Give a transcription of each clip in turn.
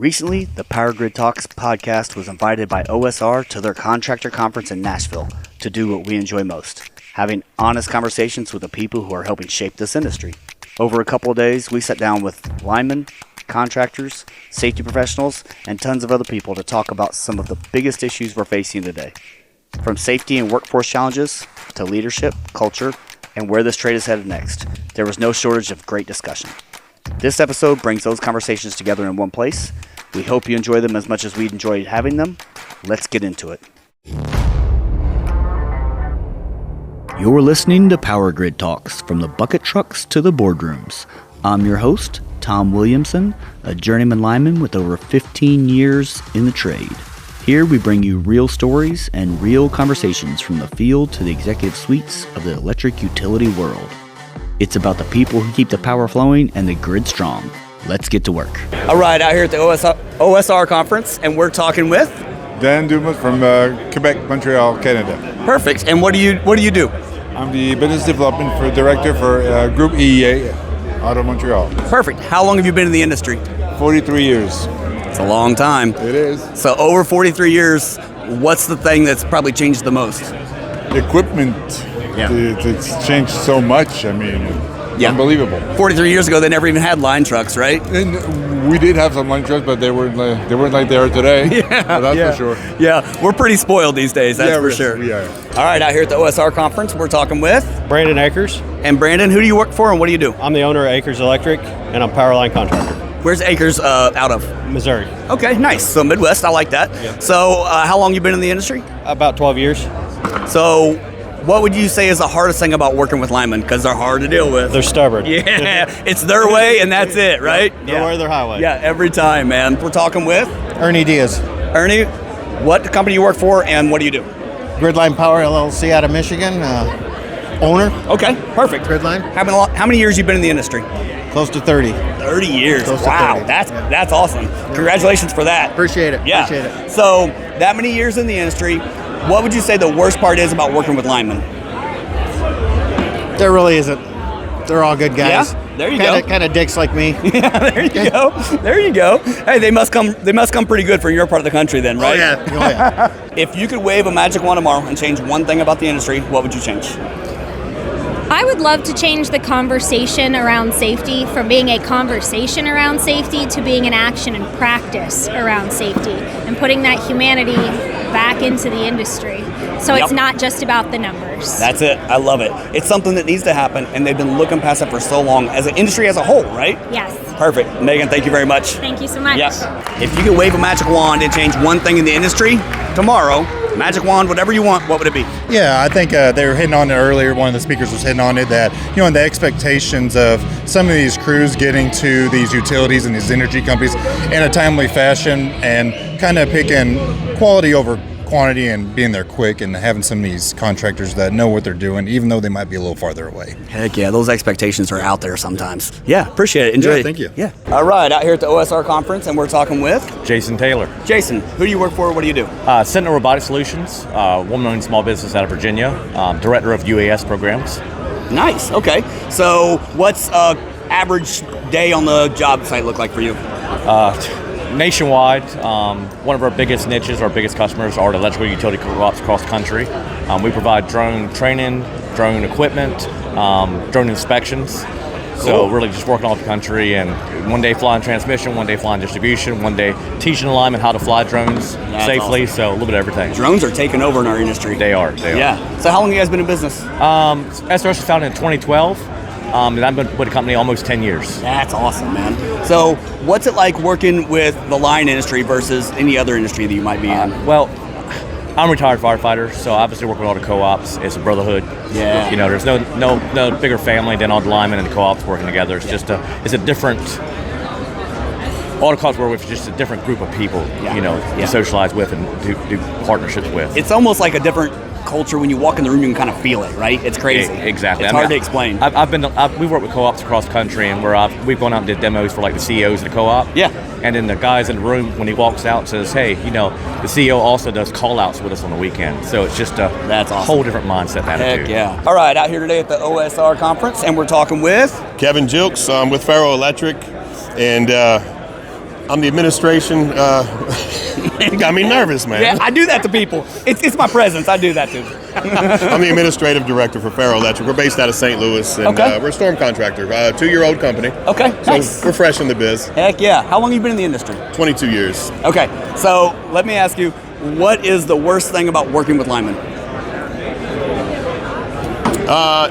Recently, the PowerGridTalks podcast was invited by OSR to their Contractor Conference in Nashville to do what we enjoy most, having honest conversations with the people who are helping shape this industry. Over a couple of days, we sat down with linemen, contractors, safety professionals, and tons of other people to talk about some of the biggest issues we're facing today. From safety and workforce challenges to leadership, culture, and where this trade is headed next, there was no shortage of great discussion. This episode brings those conversations together in one place. We hope you enjoy them as much as we enjoyed having them. Let's get into it. You're listening to PowerGridTalks, from the bucket trucks to the boardrooms. I'm your host, Tom Williamson, a journeyman lineman with over 15 years in the trade. Here we bring you real stories and real conversations from the field to the executive suites of the electric utility world. It's about the people who keep the power flowing and the grid strong. Let's get to work. All right, out here at the OSR Conference, and we're talking with Dan Dumas from Quebec, Montreal, Canada. Perfect. And what do you do? I'm the business development director for Group EEA out of Montreal. Perfect. How long have you been in the industry? 43 years. It's a long time. It is. So over 43 years, what's the thing that's probably changed the most? Equipment. Yeah. It's changed so much. I mean, unbelievable. 43 years ago, they never even had line trucks, right? And we did have some line trucks, but they weren't like they are today. Yeah, that's for sure. Yeah, we're pretty spoiled these days, that's for sure. We are. All right, out here at the OSR Conference, we're talking with Brandon Akers. And Brandon, who do you work for and what do you do? I'm the owner of Akers Electric, and I'm power line contractor. Where's Akers out of? Missouri. Okay, nice. So Midwest, I like that. Yeah. So how long you been in the industry? About 12 years. So what would you say is the hardest thing about working with linemen? Because they're hard to deal with. They're stubborn. Yeah, it's their way and that's it, right? Their way, their highway. Yeah, every time, man. We're talking with Ernie Diaz, Ernie. What company you work for and what do you do? Gridline Power LLC out of Michigan, owner. Okay, perfect. Gridline. How many years you been in the industry? Close to 30. 30 years. Close to Wow, 30. that's awesome. Congratulations for that. Appreciate it. Yeah. Appreciate it. So that many years in the industry, what would you say the worst part is about working with linemen? There really isn't. They're all good guys. Yeah, there you go. Kind of dicks like me. Yeah, there you go. There you go. Hey, they must come pretty good from your part of the country then, right? Oh yeah. If you could wave a magic wand tomorrow and change one thing about the industry, what would you change? I would love to change the conversation around safety from being a conversation around safety to being an action and practice around safety and putting that humanity back into the industry. So It's not just about the numbers. That's it. I love it. It's something that needs to happen, and they've been looking past it for so long as an industry as a whole, right? Yes. Perfect. Megan, thank you very much. Thank you so much. Yes. If you could wave a magic wand and change one thing in the industry tomorrow, magic wand, whatever you want, what would it be? Yeah, I think they were hitting on it earlier. One of the speakers was hitting on it that, the expectations of some of these crews getting to these utilities and these energy companies in a timely fashion and kind of picking quality over quantity and being there quick and having some of these contractors that know what they're doing, even though they might be a little farther away. Heck yeah, those expectations are out there sometimes. Yeah, appreciate it. Enjoy it. Thank you. Yeah. All right, out here at the OSR Conference, and we're talking with Jason Taylor. Jason, who do you work for? What do you do? Sentinel Robotic Solutions, woman-owned small business out of Virginia, director of UAS programs. Nice. Okay. So what's average day on the job site look like for you? Nationwide, one of our biggest niches, our biggest customers are the electrical utility co-ops across the country. We provide drone training, drone equipment, drone inspections. So really just working all the country, and one day flying transmission, one day flying distribution, one day teaching the linemen how to fly drones safely. Awesome. So a little bit of everything. Drones are taking over in our industry. They are. Yeah. So how long have you guys been in business? SRS was founded in 2012. And I've been with the company almost 10 years. That's awesome, man. So what's it like working with the line industry versus any other industry that you might be in? Well, I'm a retired firefighter, so I obviously work with all the co-ops. It's a brotherhood. Yeah. There's no bigger family than all the linemen and the co-ops working together. It's just it's a different. All the co-ops work with just a different group of people, to socialize with and do partnerships with. It's almost like a different culture. When you walk in the room, you can kind of feel it, right? It's crazy. Exactly. It's hard to explain. We've worked with co-ops across the country, and we've gone out and did demos for like the CEOs of the co-op. Yeah. And then the guys in the room, when he walks out, says, "Hey, the CEO also does call-outs with us on the weekend." So it's just that's awesome. Whole different mindset. Attitude. Heck yeah. All right, out here today at the OSR Conference, and we're talking with Kevin Jilks. I'm with Faro Electric, and I'm the administration. You got me nervous, man. Yeah, I do that to people. It's my presence. I do that to them. I'm the administrative director for Faro Electric. We're based out of St. Louis, and we're a storm contractor, 2-year-old company. Okay, so nice. We're fresh in the biz. Heck yeah. How long have you been in the industry? 22 years. Okay, so let me ask you, what is the worst thing about working with linemen?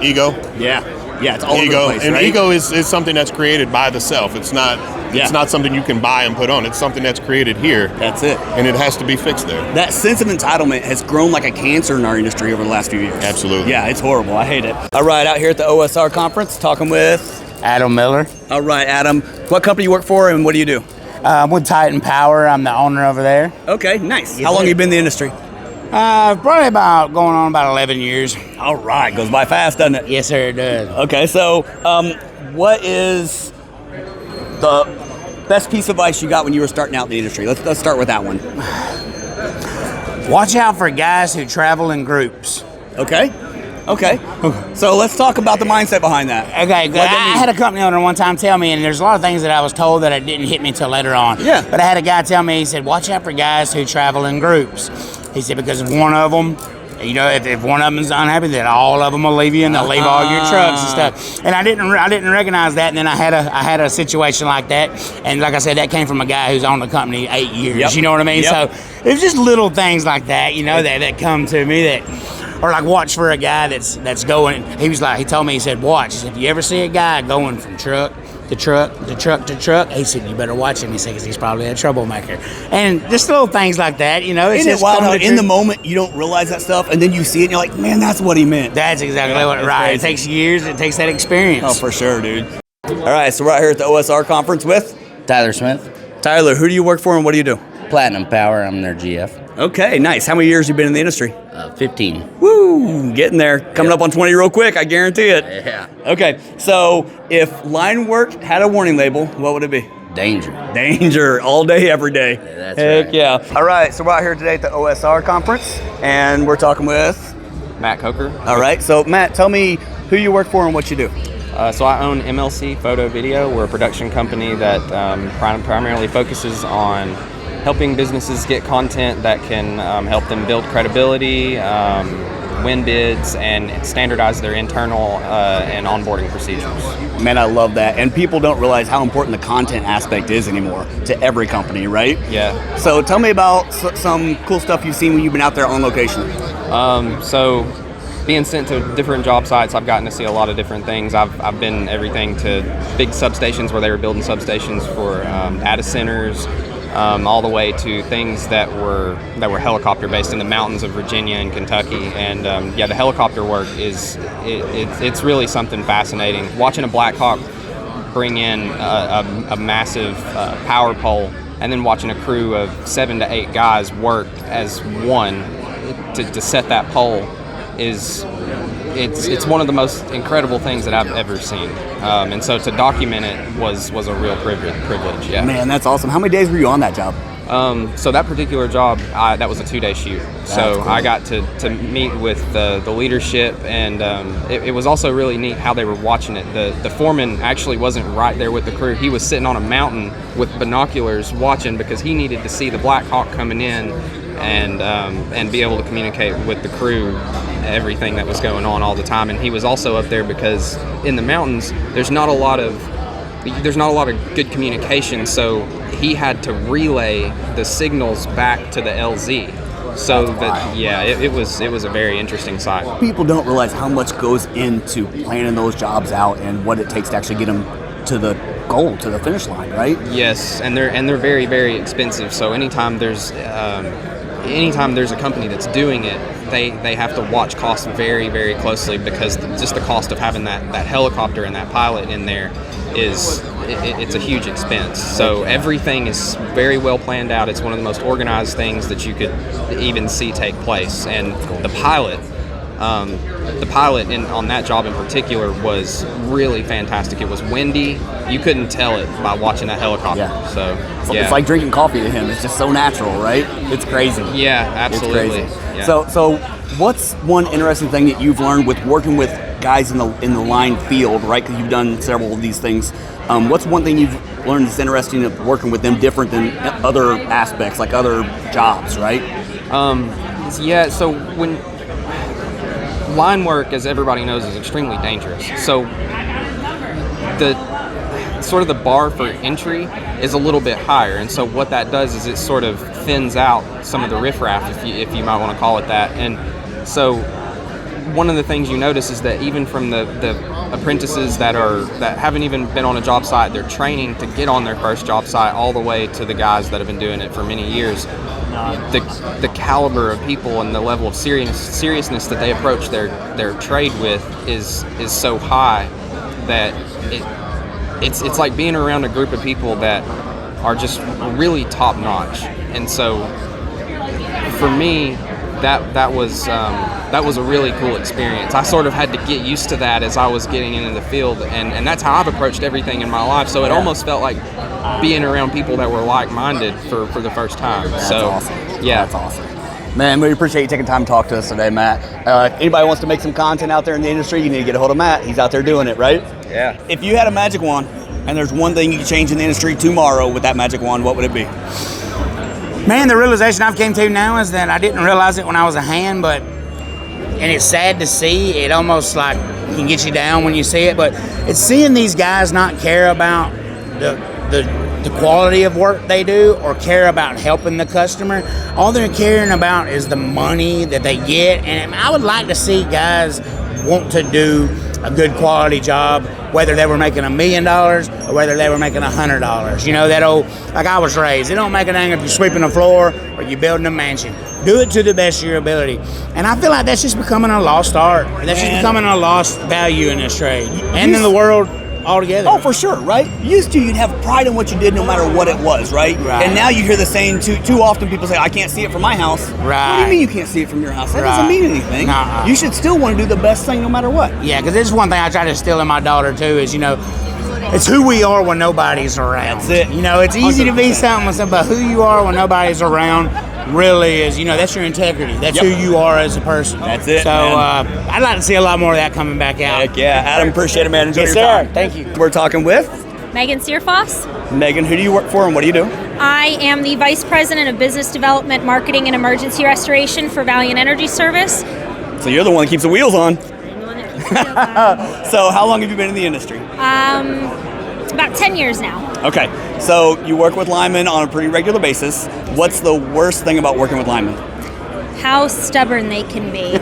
Ego. Yeah, it's all ego. over the place, and right? ego is something that's created by the self. It's not something you can buy and put on. It's something that's created here. That's it. And it has to be fixed there. That sense of entitlement has grown like a cancer in our industry over the last few years. Absolutely. Yeah, it's horrible. I hate it. All right, out here at the OSR Conference, talking with Adam Miller. All right, Adam. What company you work for and what do you do? I'm with Titan Power. I'm the owner over there. Okay, nice. How long have you been in the industry? Probably going on about 11 years. All right, goes by fast, doesn't it? Yes, sir, it does. Okay, so what is the best piece of advice you got when you were starting out in the industry? Let's start with that one. Watch out for guys who travel in groups. Okay. So let's talk about the mindset behind that. Okay, I had a company owner one time tell me, and there's a lot of things that I was told that it didn't hit me until later on. Yeah. But I had a guy tell me, he said, watch out for guys who travel in groups. He said, because if one of them, if one of them is unhappy, then all of them will leave you, and they'll leave all your trucks and stuff. And I didn't recognize that. And then I had a situation like that, and like I said, that came from a guy who's owned the company 8 years. Yep. You know what I mean? Yep. So it's just little things like that, that come to me or like watch for a guy that's going. He told me, he said, watch. If you ever see a guy going from truck to truck to truck to truck, he said, you better watch him. He said, because he's probably a troublemaker. And just little things like that, It's Isn't just it wild how in the moment you don't realize that stuff, and then you see it and you're like, man, that's what he meant. That's exactly right. Crazy. It takes years. It takes that experience. Oh, for sure, dude. All right, so we're out here at the OSR Conference with Tyler Smith. Tyler. Who do you work for and what do you do? Platinum Power. I'm their GF. Okay, nice. How many years have you been in the industry? 15. Woo, getting there. Coming up on 20 real quick, I guarantee it. Yeah. Okay, so if line work had a warning label, what would it be? Danger. Danger, all day, every day. Yeah, that's Heck right. yeah. All right, so we're out here today at the OSR Conference, and we're talking with Matt Coker. All right, so Matt, tell me who you work for and what you do. So I own MLC Photo Video. We're a production company that primarily focuses on helping businesses get content that can help them build credibility, win bids, and standardize their internal and onboarding procedures. Man, I love that. And people don't realize how important the content aspect is anymore to every company, right? Yeah. So tell me about some cool stuff you've seen when you've been out there on location. So being sent to different job sites, I've gotten to see a lot of different things. I've been everything to big substations where they were building substations for data centers, all the way to things that were helicopter based in the mountains of Virginia and Kentucky. And the helicopter work it's really something fascinating. Watching a Black Hawk bring in a massive power pole, and then watching a crew of 7 to 8 guys work as one to set that pole it's one of the most incredible things that I've ever seen, and so to document it was a real privilege. Yeah. Man, that's awesome. How many days were you on that job? So that particular job, that was a 2-day shoot. So cool. I got to meet with the leadership, and it was also really neat how they were watching it. The foreman actually wasn't right there with the crew. He was sitting on a mountain with binoculars watching because he needed to see the Black Hawk coming in and be able to communicate with the crew everything that was going on all the time. And he was also up there because in the mountains there's not a lot of good communication, so he had to relay the signals back to the LZ. So it was a very interesting sight. People don't realize how much goes into planning those jobs out and what it takes to actually get them to the goal, to the finish line, right? Yes, and they're very, very expensive. So anytime there's a company that's doing it, they have to watch costs very, very closely, because just the cost of having that helicopter and that pilot in there it's a huge expense. So everything is very well planned out. It's one of the most organized things that you could even see take place. And the pilot on that job in particular was really fantastic. It was windy. You couldn't tell it by watching that helicopter. Yeah. So it's like drinking coffee to him. It's just so natural, right? It's crazy. Yeah, absolutely. It's crazy. Yeah. So what's one interesting thing that you've learned with working with guys in the line field, right? Because you've done several of these things. What's one thing you've learned that's interesting of working with them different than other aspects, like other jobs, right? Yeah, so when line work, as everybody knows, is extremely dangerous. So the bar for entry is a little bit higher, and so what that does is it sort of thins out some of the riffraff, if you might want to call it that. And so one of the things you notice is that even from the apprentices that haven't even been on a job site, they're training to get on their first job site, all the way to the guys that have been doing it for many years. The caliber of people and the level of seriousness that they approach their trade with is so high that it's like being around a group of people that are just really top notch. And so for me, that was a really cool experience. I sort of had to get used to that as I was getting into the field, and that's how I've approached everything in my life. So it almost felt like being around people that were like-minded for the first time. That's so awesome. Yeah, That's awesome. Man, we appreciate you taking time to talk to us today, Matt. Anybody wants to make some content out there in the industry, you need to get a hold of Matt. He's out there doing it, right? Yeah. If you had a magic wand and there's one thing you could change in the industry tomorrow with that magic wand, what would it be? Man, the realization I've came to now is that I didn't realize it when I was a hand, and it's sad to see. It almost like can get you down when you see it, but it's seeing these guys not care about the quality of work they do or care about helping the customer. All they're caring about is the money that they get, and I would like to see guys want to do a good quality job, whether they were making $1 million or whether they were making $100. You know, that old, like I was raised, it don't make a dang if you're sweeping the floor or you're building a mansion. Do it to the best of your ability. And I feel like that's just becoming a lost art. That's just becoming a lost value in this trade and in the world altogether. Oh, for sure, right? Used to, you'd have pride in what you did no matter what it was, right? And now you hear the saying too often, people say, I can't see it from my house. Right. What do you mean you can't see it from your house? That doesn't mean anything. Nuh-uh. You should still want to do the best thing no matter what. Yeah, because this is one thing I try to instill in my daughter too is, it's who we are when nobody's around. That's it. It's easy to be 100%. something, but who you are when nobody's around really is, that's your integrity. That's who you are as a person. That's it, So I'd like to see a lot more of that coming back out. Heck yeah. Adam, appreciate it, man. Enjoy Yes, your sir. time. Thank you. We're talking with Megan Searfoss. Megan. Who do you work for and what do you do? I am the Vice President of Business Development, Marketing, and Emergency Restoration for Valiant Energy Service. So you're the one that keeps the wheels on. I'm the one that keeps the wheels on. So how long have you been in the industry? About 10 years now. Okay. So you work with linemen on a pretty regular basis. What's the worst thing about working with linemen? How stubborn they can be.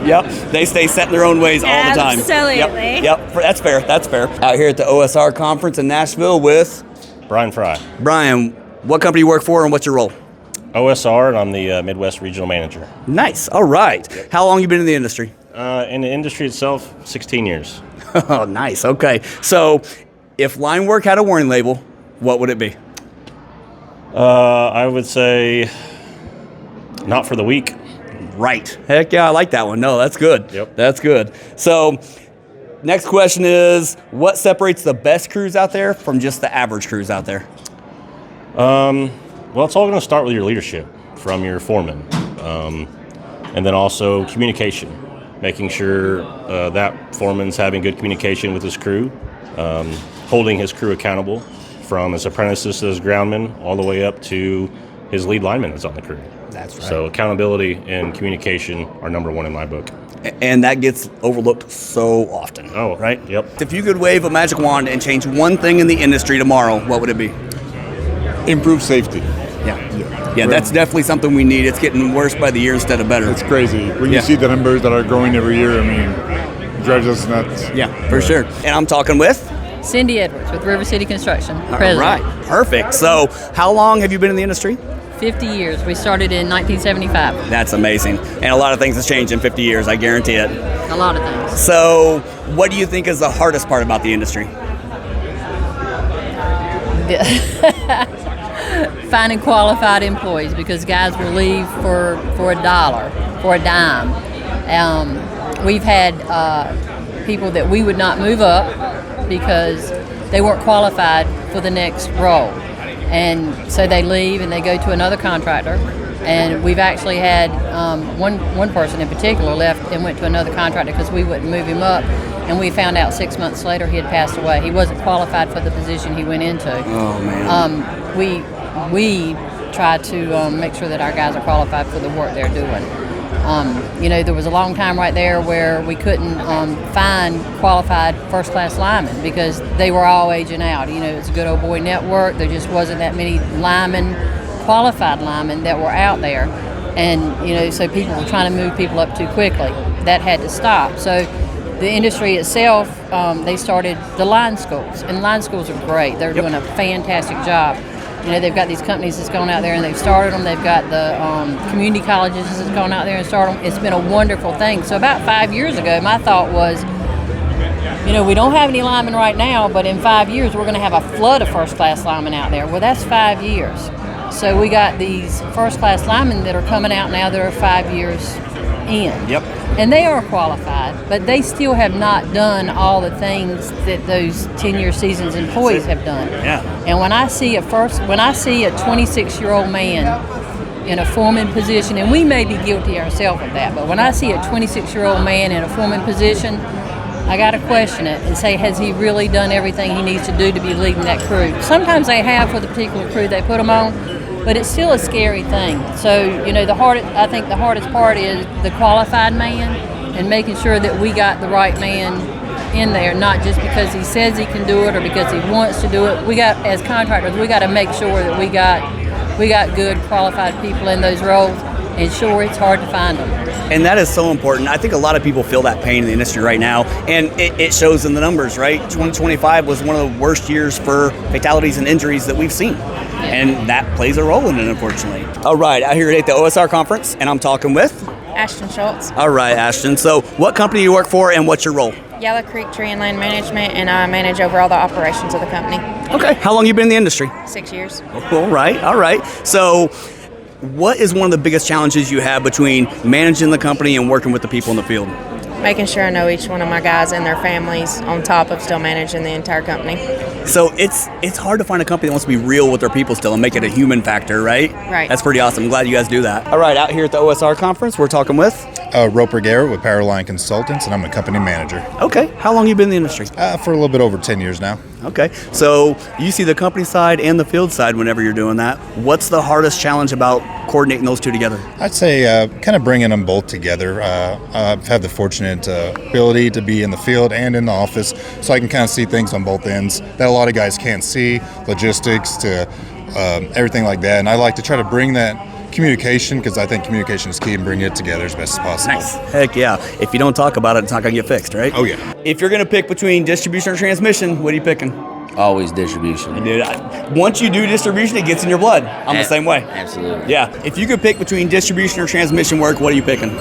Yep, they stay set in their own ways all the time. Absolutely. Yep, that's fair. Out here at the OSR Conference in Nashville with Brian Fry. Brian, what company you work for and what's your role? OSR, and I'm the Midwest Regional Manager. Nice, all right. How long have you been in the industry? In the industry itself, 16 years. Oh, nice, okay. So, if line work had a warning label, what would it be? I would say not for the weak. Right. Heck yeah, I like that one. No, that's good. Yep. That's good. So, next question is, what separates the best crews out there from just the average crews out there? Well, it's all going to start with your leadership from your foreman. And then also communication, making sure that foreman's having good communication with his crew, holding his crew accountable from his apprentices to his groundmen all the way up to his lead lineman that's on the crew. That's right. So accountability and communication are number one in my book. And that gets overlooked so often. Oh, right? Yep. If you could wave a magic wand and change one thing in the industry tomorrow, what would it be? Improve safety. Yeah, that's definitely something we need. It's getting worse by the year instead of better. It's crazy. When you see the numbers that are growing every year, it drives us nuts. Yeah, for sure. And I'm talking with? Cindy Edwards with River City Construction, All president. right, perfect. So how long have you been in the industry? 50 years. We started in 1975. That's amazing. And a lot of things have changed in 50 years, I guarantee it. A lot of things. So what do you think is the hardest part about the industry? Finding qualified employees, because guys will leave for $1, for a dime. We've had people that we would not move up because they weren't qualified for the next role. And so they leave and they go to another contractor. And we've actually had one person in particular left and went to another contractor because we wouldn't move him up. and we found out 6 months later he had passed away. He wasn't qualified for the position he went into. Oh, man. We try to make sure that our guys are qualified for the work they're doing. There was a long time right there where we couldn't find qualified first-class linemen because they were all aging out. It's a good old boy network. There just wasn't that many qualified linemen that were out there. And, so people were trying to move people up too quickly. That had to stop. So the industry itself, they started the line schools. And line schools are great. They're doing a fantastic job. They've got these companies that's gone out there and they've started them. They've got the community colleges that's gone out there and started them. It's been a wonderful thing. So about 5 years ago, my thought was, we don't have any linemen right now, but in 5 years, we're going to have a flood of first-class linemen out there. Well, that's 5 years. So we got these first-class linemen that are coming out now that are 5 years in. Yep. And they are qualified, but they still have not done all the things that those 10-year seasons employees have done. Yeah. And when I see a 26-year-old man in a foreman position, and we may be guilty ourselves of that, but when I see a 26-year-old man in a foreman position, I got to question it and say, has he really done everything he needs to do to be leading that crew? Sometimes they have for the particular crew they put them on, but it's still a scary thing. So, I think the hardest part is the qualified man and making sure that we got the right man in there, not just because he says he can do it or because he wants to do it. As contractors, we got to make sure that we got good qualified people in those roles. And sure, it's hard to find them. And that is so important. I think a lot of people feel that pain in the industry right now, and it shows in the numbers, right? 2025 was one of the worst years for fatalities and injuries that we've seen. And that plays a role in it, unfortunately. All right, out here at the OSR Conference, and I'm talking with Ashton Schultz. All right, Ashton. So what company do you work for, and what's your role? Yellow Creek Tree and Land Management, and I manage over all the operations of the company. Okay. How long you been in the industry? 6 years. All right. So what is one of the biggest challenges you have between managing the company and working with the people in the field? Making sure I know each one of my guys and their families on top of still managing the entire company. So it's hard to find a company that wants to be real with their people still and make it a human factor, right? Right. That's pretty awesome. I'm glad you guys do that. All right, out here at the OSR Conference, we're talking with? Roper Garrett with Powerline Consultants, and I'm a company manager. Okay. How long you been in the industry? For a little bit over 10 years now. Okay. So you see the company side and the field side whenever you're doing that. What's the hardest challenge about coordinating those two together? I'd say kind of bringing them both together. I've had the fortunate ability to be in the field and in the office, so I can kind of see things on both ends that a lot of guys can't see, logistics to everything like that. And I like to try to bring that communication, because I think communication is key, and bring it together as best as possible. Nice. Heck yeah. If you don't talk about it, it's not going to get fixed, right? Oh, yeah. If you're going to pick between distribution or transmission, what are you picking? Always distribution. Dude, once you do distribution, it gets in your blood. I'm the same way. Absolutely. Yeah. If you could pick between distribution or transmission work, what are you picking?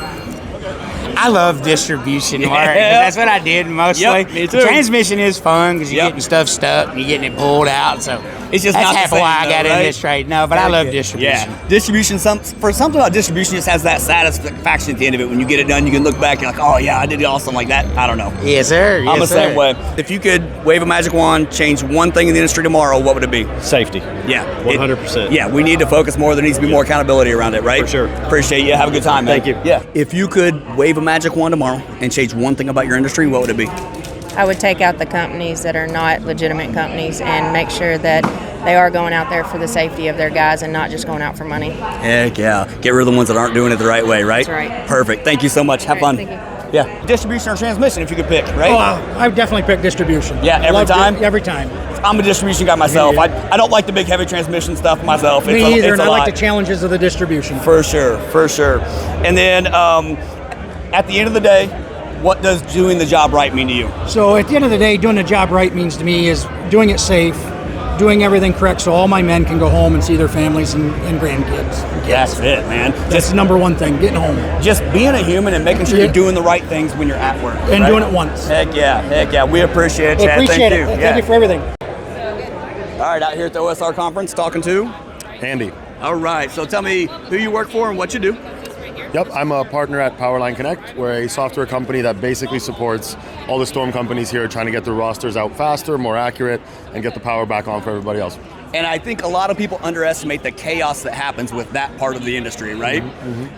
I love distribution work. That's what I did mostly. Yep, me too. Transmission is fun because you're getting stuff stuck and you're getting it pulled out. So it's just that's not half the same, why I got though, in right? this trade. No, but I love distribution. Yeah, distribution. For something about distribution, just has that satisfaction at the end of it. When you get it done, you can look back. You're like, oh yeah, I did it awesome like that. I don't know. Yes, sir. I'm the same way. If you could wave a magic wand, change one thing in the industry tomorrow, what would it be? Safety. Yeah, 100%. Yeah, we need to focus more. There needs to be more accountability around it, right? For sure. Appreciate you. Have a good time, man. Thank you. Yeah. If you could wave a magic wand tomorrow and change one thing about your industry, what would it be? I would take out the companies that are not legitimate companies and make sure that they are going out there for the safety of their guys and not just going out for money. Heck yeah. Get rid of the ones that aren't doing it the right way, right? That's right. Perfect. Thank you so much. Have fun. Thank you. Yeah. Distribution or transmission, if you could pick, right? Oh, I would definitely pick distribution. Yeah, every time? Every time. I'm a distribution guy myself. Yeah. I don't like the big heavy transmission stuff myself. Me either, and I like the challenges of the distribution. For sure. And then at the end of the day, what does doing the job right mean to you? So at the end of the day, doing the job right means to me is doing it safe, doing everything correct so all my men can go home and see their families and grandkids. That's it, man. That's the number one thing, getting home. Just being a human and making sure you're doing the right things when you're at work. And doing it once. Heck yeah. We appreciate it, Chad. Appreciate it. Thank you for everything. All right, out here at the OSR Conference, talking to? Andy. All right, so tell me who you work for and what you do. Yep, I'm a partner at Powerline Connect. We're a software company that basically supports all the storm companies here trying to get their rosters out faster, more accurate, and get the power back on for everybody else. And I think a lot of people underestimate the chaos that happens with that part of the industry, right?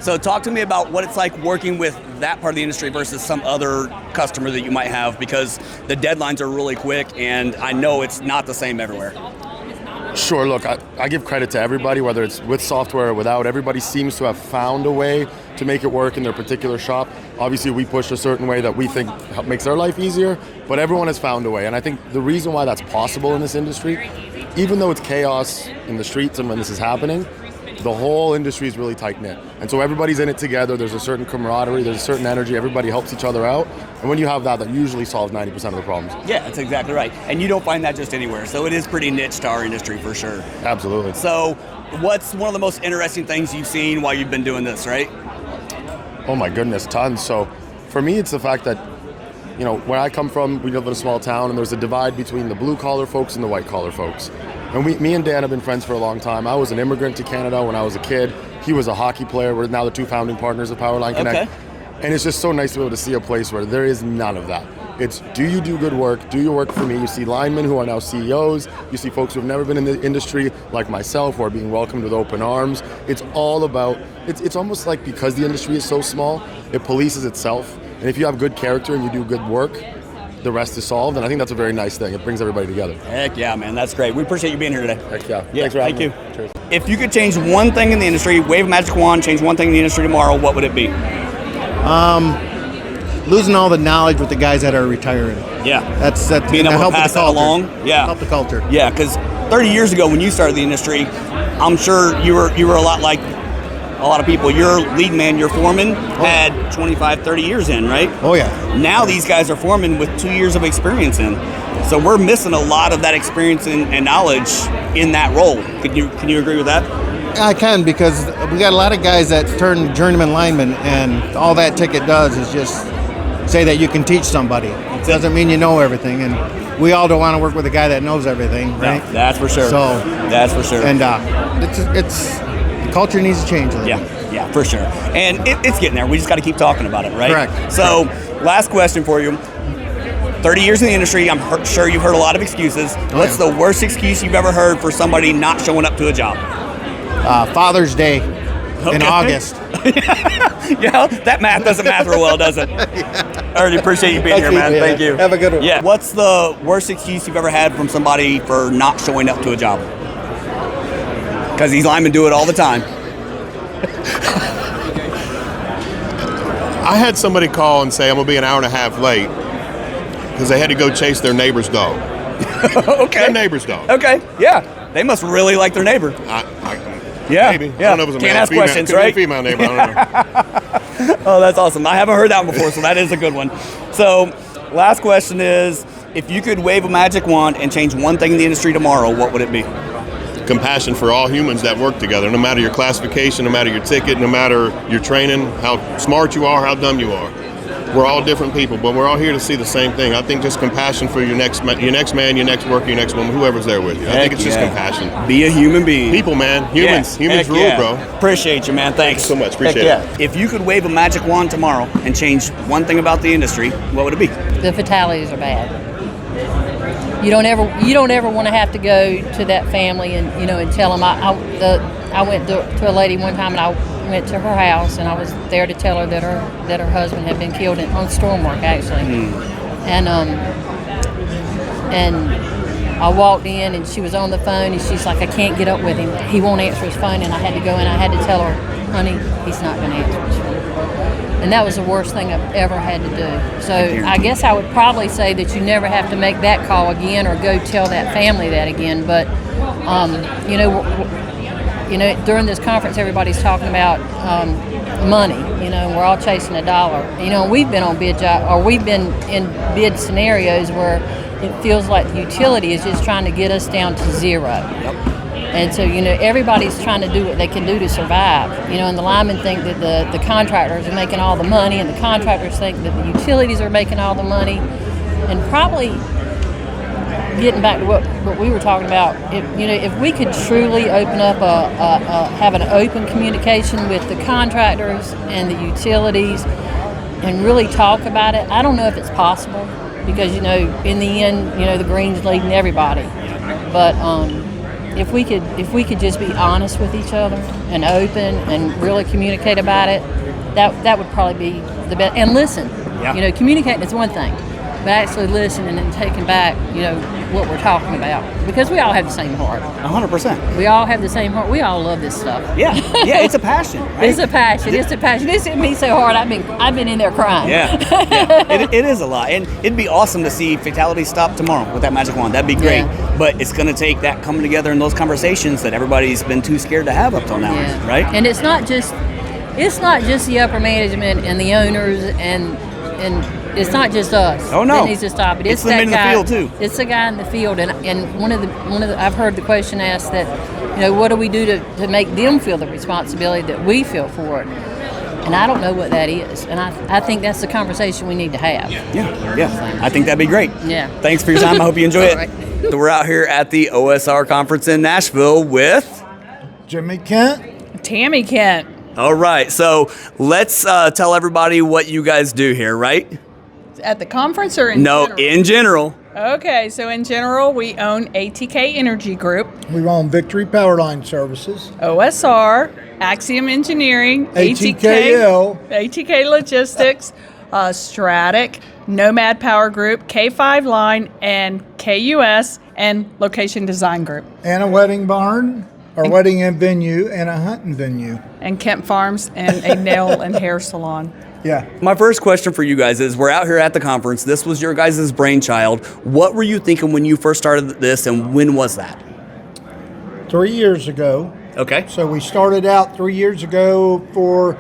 So talk to me about what it's like working with that part of the industry versus some other customer that you might have, because the deadlines are really quick, and I know it's not the same everywhere. Sure, look, I give credit to everybody, whether it's with software or without. Everybody seems to have found a way to make it work in their particular shop. Obviously, we push a certain way that we think makes their life easier, but everyone has found a way. And I think the reason why that's possible in this industry, even though it's chaos in the streets and when this is happening, the whole industry is really tight-knit. And so everybody's in it together. There's a certain camaraderie, there's a certain energy, everybody helps each other out. And when you have that, that usually solves 90% of the problems. Yeah, that's exactly right. And you don't find that just anywhere. So it is pretty niche to our industry for sure. Absolutely. So what's one of the most interesting things you've seen while you've been doing this, right? Oh my goodness, tons. So for me, it's the fact that, you know, where I come from, we live in a small town, and there's a divide between the blue-collar folks and the white-collar folks. And me and Dan have been friends for a long time. I was an immigrant to Canada when I was a kid. He was a hockey player. We're now the two founding partners of Powerline Connect. Okay. And it's just so nice to be able to see a place where there is none of that. It's, do you do good work? Do your work for me? You see linemen who are now CEOs. You see folks who have never been in the industry, like myself, who are being welcomed with open arms. It's all about, it's almost like because the industry is so small, it polices itself. And if you have good character and you do good work, the rest is solved, and I think that's a very nice thing. It brings everybody together. Heck yeah, man, that's great. We appreciate you being here today. Heck yeah. Yeah, Thanks for having thank me. you. Cheers. If you could change one thing in the industry, wave a magic wand, change one thing in the industry tomorrow, what would it be? Losing all the knowledge with the guys that are retiring. Yeah. That's being able to pass that along. Yeah. Help the culture. Yeah, because 30 years ago when you started the industry, I'm sure you were a lot like a lot of people. Your lead man, your foreman, had 25, 30 years in, right? Oh, yeah. Now these guys are foremen with 2 years of experience in. So we're missing a lot of that experience and knowledge in that role. Can you agree with that? I can, because we got a lot of guys that turn journeyman linemen, and all that ticket does is just say that you can teach somebody. It doesn't mean you know everything, and we all don't want to work with a guy that knows everything, right? No, that's for sure. So that's for sure. And it's the culture needs to change a little bit. Yeah, for sure. And it's getting there. We just got to keep talking about it, right? Correct. So, last question for you. 30 years in the industry, I'm sure you've heard a lot of excuses. What's the worst excuse you've ever heard for somebody not showing up to a job? Father's Day in August. Yeah, that math doesn't math real well, does it? I really appreciate you being here, man. Thank you. Have a good one. Yeah. What's the worst excuse you've ever had from somebody for not showing up to a job? Because these linemen do it all the time. I had somebody call and say, I'm going to be an hour and a half late because they had to go chase their neighbor's dog. Okay. Their neighbor's dog. Okay, yeah. They must really like their neighbor. Yeah. Maybe. Yeah. I don't know if it was a Can't male, ask female. questions, Could be right? a female neighbor, I don't know. Oh, that's awesome. I haven't heard that one before, so that is a good one. So, last question is, if you could wave a magic wand and change one thing in the industry tomorrow, what would it be? Compassion for all humans that work together, no matter your classification, no matter your ticket, no matter your training, how smart you are, how dumb you are. We're all different people, but we're all here to see the same thing. I think just compassion for your next man, your next worker, your next woman, whoever's there with you. I think it's just compassion. Be a human being. People, man. Humans rule, bro. Appreciate you, man. Thanks so much. Appreciate it. If you could wave a magic wand tomorrow and change one thing about the industry, what would it be? The fatalities are bad. You don't ever want to have to go to that family and and tell them. I went to a lady one time, and I went to her house, and I was there to tell her that her husband had been killed on storm work, actually. And I walked in, and she was on the phone, and she's like, I can't get up with him. He won't answer his phone, and I had to go in. I had to tell her, honey, he's not going to answer his phone. And that was the worst thing I've ever had to do. So I guess I would probably say that you never have to make that call again or go tell that family that again. But during this conference, everybody's talking about money. We're all chasing a dollar. We've been on bid job, or we've been in bid scenarios where it feels like the utility is just trying to get us down to zero. And so, everybody's trying to do what they can do to survive. And the linemen think that the contractors are making all the money, and the contractors think that the utilities are making all the money. And probably getting back to what we were talking about, if we could truly open up have an open communication with the contractors and the utilities and really talk about it, I don't know if it's possible, because in the end, the green's leading everybody. But if we could just be honest with each other and open and really communicate about it, that would probably be the best. And listen, communicating is one thing, but actually listening and taking back, what we're talking about, because we all have the same heart. 100%. We all have the same heart. We all love this stuff. Yeah, it's a passion. Right? It's a passion. It's a passion. It's hit me so hard. I've been in there crying. Yeah. It is a lot, and it'd be awesome to see Fatalities stop tomorrow with that magic wand. That'd be great. Yeah. But it's going to take that coming together in those conversations that everybody's been too scared to have up till now, right? And it's not just the upper management and the owners and it's not just us. Oh no, that needs to stop it. It's that them in guy, the field too. It's the guy in the field, and one of the I've heard the question asked that, what do we do to make them feel the responsibility that we feel for it? And I don't know what that is, and I think that's the conversation we need to have. Yeah. I think that'd be great. Yeah. Thanks for your time. I hope you enjoy it. Right. So we're out here at the OSR Conference in Nashville with Jimmy Kent, Tammy Kent. All right, so let's tell everybody what you guys do here, right? At the conference or in general? general? In general. Okay, so in general, we own ATK Energy Group, we own Victory Powerline Services, OSR, Axiom Engineering, ATKL, ATK Logistics, Stratic, Nomad Power Group, K5 Line, and KUS, and Location Design Group. and a wedding barn, or wedding and venue, and a hunting venue. And Kemp Farms, and a nail and hair salon. Yeah. My first question for you guys is, we're out here at the conference. This was your guys' brainchild. What were you thinking when you first started this, and when was that? 3 years ago. Okay. So we started out 3 years ago for,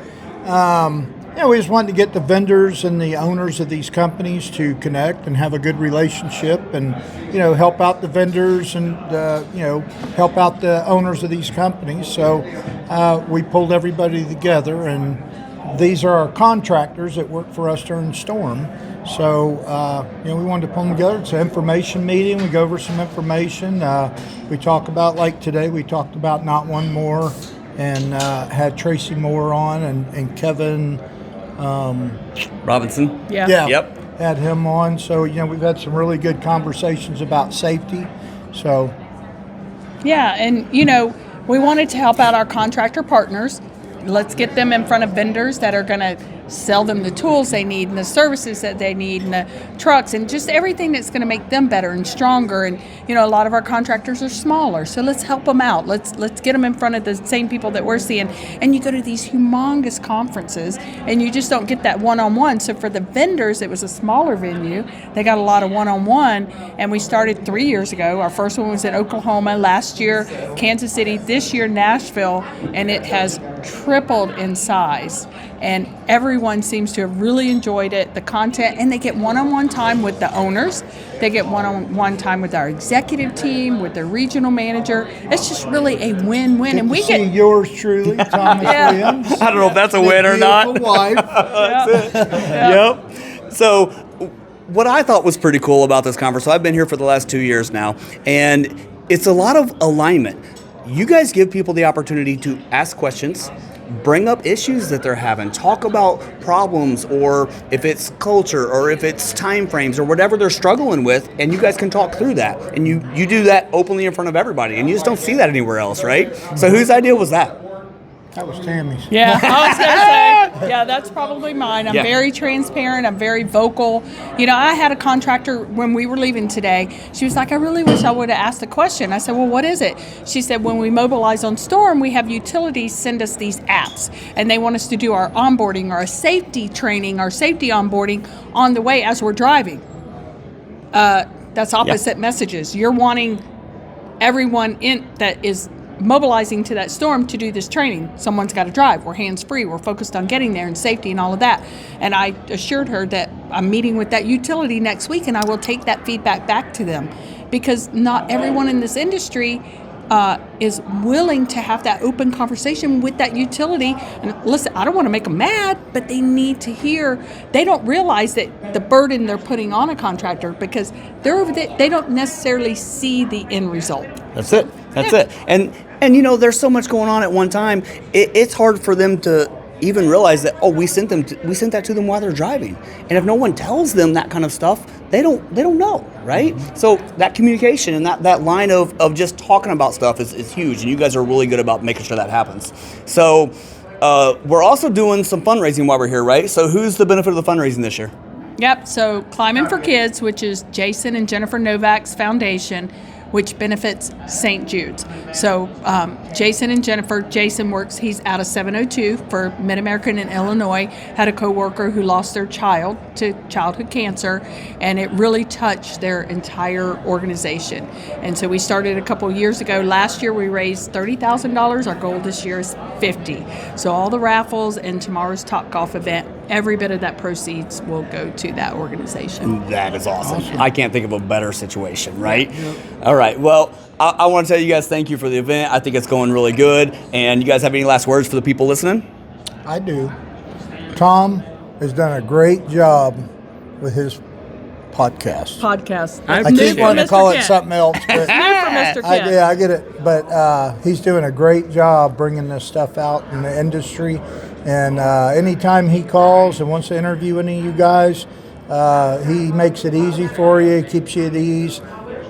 we just wanted to get the vendors and the owners of these companies to connect and have a good relationship and, help out the vendors and, help out the owners of these companies. So we pulled everybody together, and these are our contractors that work for us during the storm. So, we wanted to pull them together. It's an information meeting. We go over some information. We talk about, like today, we talked about Not One More, and had Tracy Moore on and Kevin Robinson. Yeah. Yep. Had him on. So, we've had some really good conversations about safety. So, Yeah, and we wanted to help out our contractor partners. Let's get them in front of vendors that are going to sell them the tools they need and the services that they need and the trucks and just everything that's going to make them better and stronger. And a lot of our contractors are smaller, so let's help them out. Let's get them in front of the same people that we're seeing. And you go to these humongous conferences and you just don't get that one-on-one. So for the vendors, it was a smaller venue. They got a lot of one-on-one, and we started 3 years ago. Our first one was in Oklahoma, last year Kansas City, this year Nashville, and it has tripled in size. And everyone seems to have really enjoyed it, the content, and they get one-on-one time with the owners. They get one-on-one time with our executive team, with their regional manager. It's just really a win-win. And we get yours truly, Thomas Williams. I don't know if that's a win or not. Wife. That's it. Yep. So what I thought was pretty cool about this conference, so I've been here for the last 2 years now, and it's a lot of alignment. You guys give people the opportunity to ask questions, bring up issues that they're having, talk about problems, or if it's culture, or if it's time frames, or whatever they're struggling with, and you guys can talk through that. And you do that openly in front of everybody, and you just don't see that anywhere else, right? So whose idea was that? That was Tammy's. Yeah, I was going to say, that's probably mine. I'm Yeah. very transparent. I'm very vocal. I had a contractor when we were leaving today. She was like, I really wish I would have asked a question. I said, well, what is it? She said, when we mobilize on storm, we have utilities send us these apps, and they want us to do our onboarding, our safety training, our safety onboarding on the way as we're driving. That's opposite messages. You're wanting everyone in that is mobilizing to that storm to do this training. Someone's got to drive. We're hands-free. We're focused on getting there and safety and all of that. And I assured her that I'm meeting with that utility next week, and I will take that feedback back to them, because not everyone in this industry is willing to have that open conversation with that utility. And listen, I don't want to make them mad, but they need to hear. They don't realize that the burden they're putting on a contractor, because they're over there, they don't necessarily see the end result. That's it. And there's so much going on at one time. It's hard for them to even realize that, we sent that to them while they're driving. And if no one tells them that kind of stuff, they don't know, right? So that communication and that line of just talking about stuff is huge, and you guys are really good about making sure that happens. So we're also doing some fundraising while we're here, right? So who's the benefit of the fundraising this year? Yep, so Climbing for Kids, which is Jason and Jennifer Novak's foundation, which benefits St. Jude's. So Jason and Jennifer, Jason works, he's out of 702 for Mid-American in Illinois, had a coworker who lost their child to childhood cancer, and it really touched their entire organization. And so we started a couple years ago. Last year we raised $30,000. Our goal this year is $50,000. So all the raffles and tomorrow's Top Golf event, every bit of that proceeds will go to that organization. That is awesome. I can't think of a better situation, right? Yep. All right. Well, I want to tell you guys thank you for the event. I think it's going really good. And you guys have any last words for the people listening? I do. Tom has done a great job with his podcast. I keep wanting to call it something else. But New for Mr. Kent. I get it. But he's doing a great job bringing this stuff out in the industry. And anytime he calls and wants to interview any of you guys, he makes it easy for you, keeps you at ease.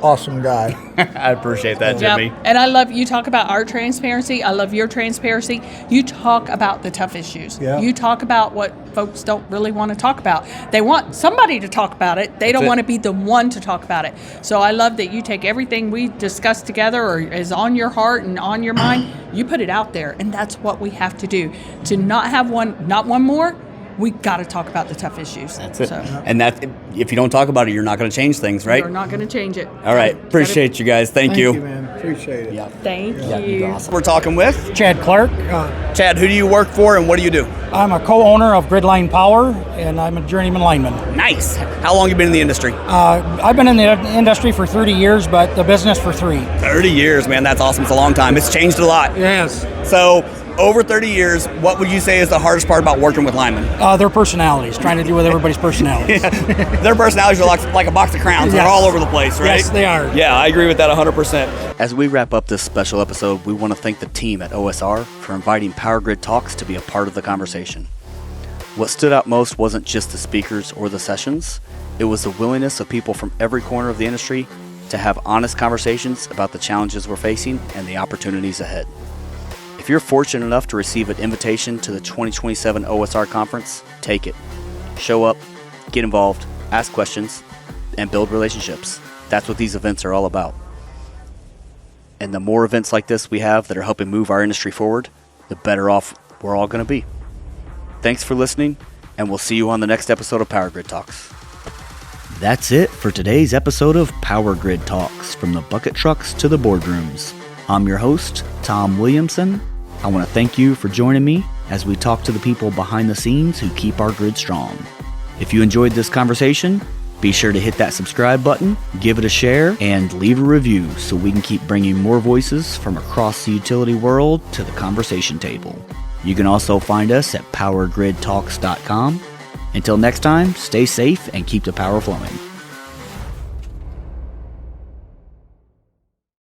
Awesome guy. I appreciate that, Jimmy. Yep. And I love you talk about our transparency. I love your transparency. You talk about the tough issues. Yeah. You talk about what folks don't really want to talk about. They want somebody to talk about it. They don't want to be the one to talk about it. So I love that you take everything we discuss together or is on your heart and on your mind, you put it out there. And that's what we have to do. To not have not one more, we got to talk about the tough issues. That's it. So. And that, if you don't talk about it, you're not going to change things, right? You're not going to change it. All right. Appreciate you guys. Thank you. Thank you, man. Appreciate it. Yeah. Thank you. Awesome. We're talking with Chad Clark. Chad, who do you work for and what do you do? I'm a co-owner of Gridline Power, and I'm a journeyman lineman. Nice. How long have you been in the industry? I've been in the industry for 30 years, but the business for 3. 30 years, man. That's awesome. It's a long time. It's changed a lot. Yes. So, over 30 years, what would you say is the hardest part about working with linemen? Their personalities, trying to deal with everybody's personalities. Their personalities are like a box of crowns. Yes. They're all over the place, right? Yes, they are. Yeah, I agree with that 100%. As we wrap up this special episode, we want to thank the team at OSR for inviting PowerGridTalks to be a part of the conversation. What stood out most wasn't just the speakers or the sessions, it was the willingness of people from every corner of the industry to have honest conversations about the challenges we're facing and the opportunities ahead. If you're fortunate enough to receive an invitation to the 2027 OSR Conference, take it. Show up, get involved, ask questions, and build relationships. That's what these events are all about. And the more events like this we have that are helping move our industry forward, the better off we're all going to be. Thanks for listening, and we'll see you on the next episode of PowerGrid That's it for today's episode of PowerGrid From the bucket trucks to the boardrooms. I'm your host, Tom Williamson. I want to thank you for joining me as we talk to the people behind the scenes who keep our grid strong. If you enjoyed this conversation, be sure to hit that subscribe button, give it a share, and leave a review so we can keep bringing more voices from across the utility world to the conversation table. You can also find us at PowerGridTalks.com. Until next time, stay safe and keep the power flowing.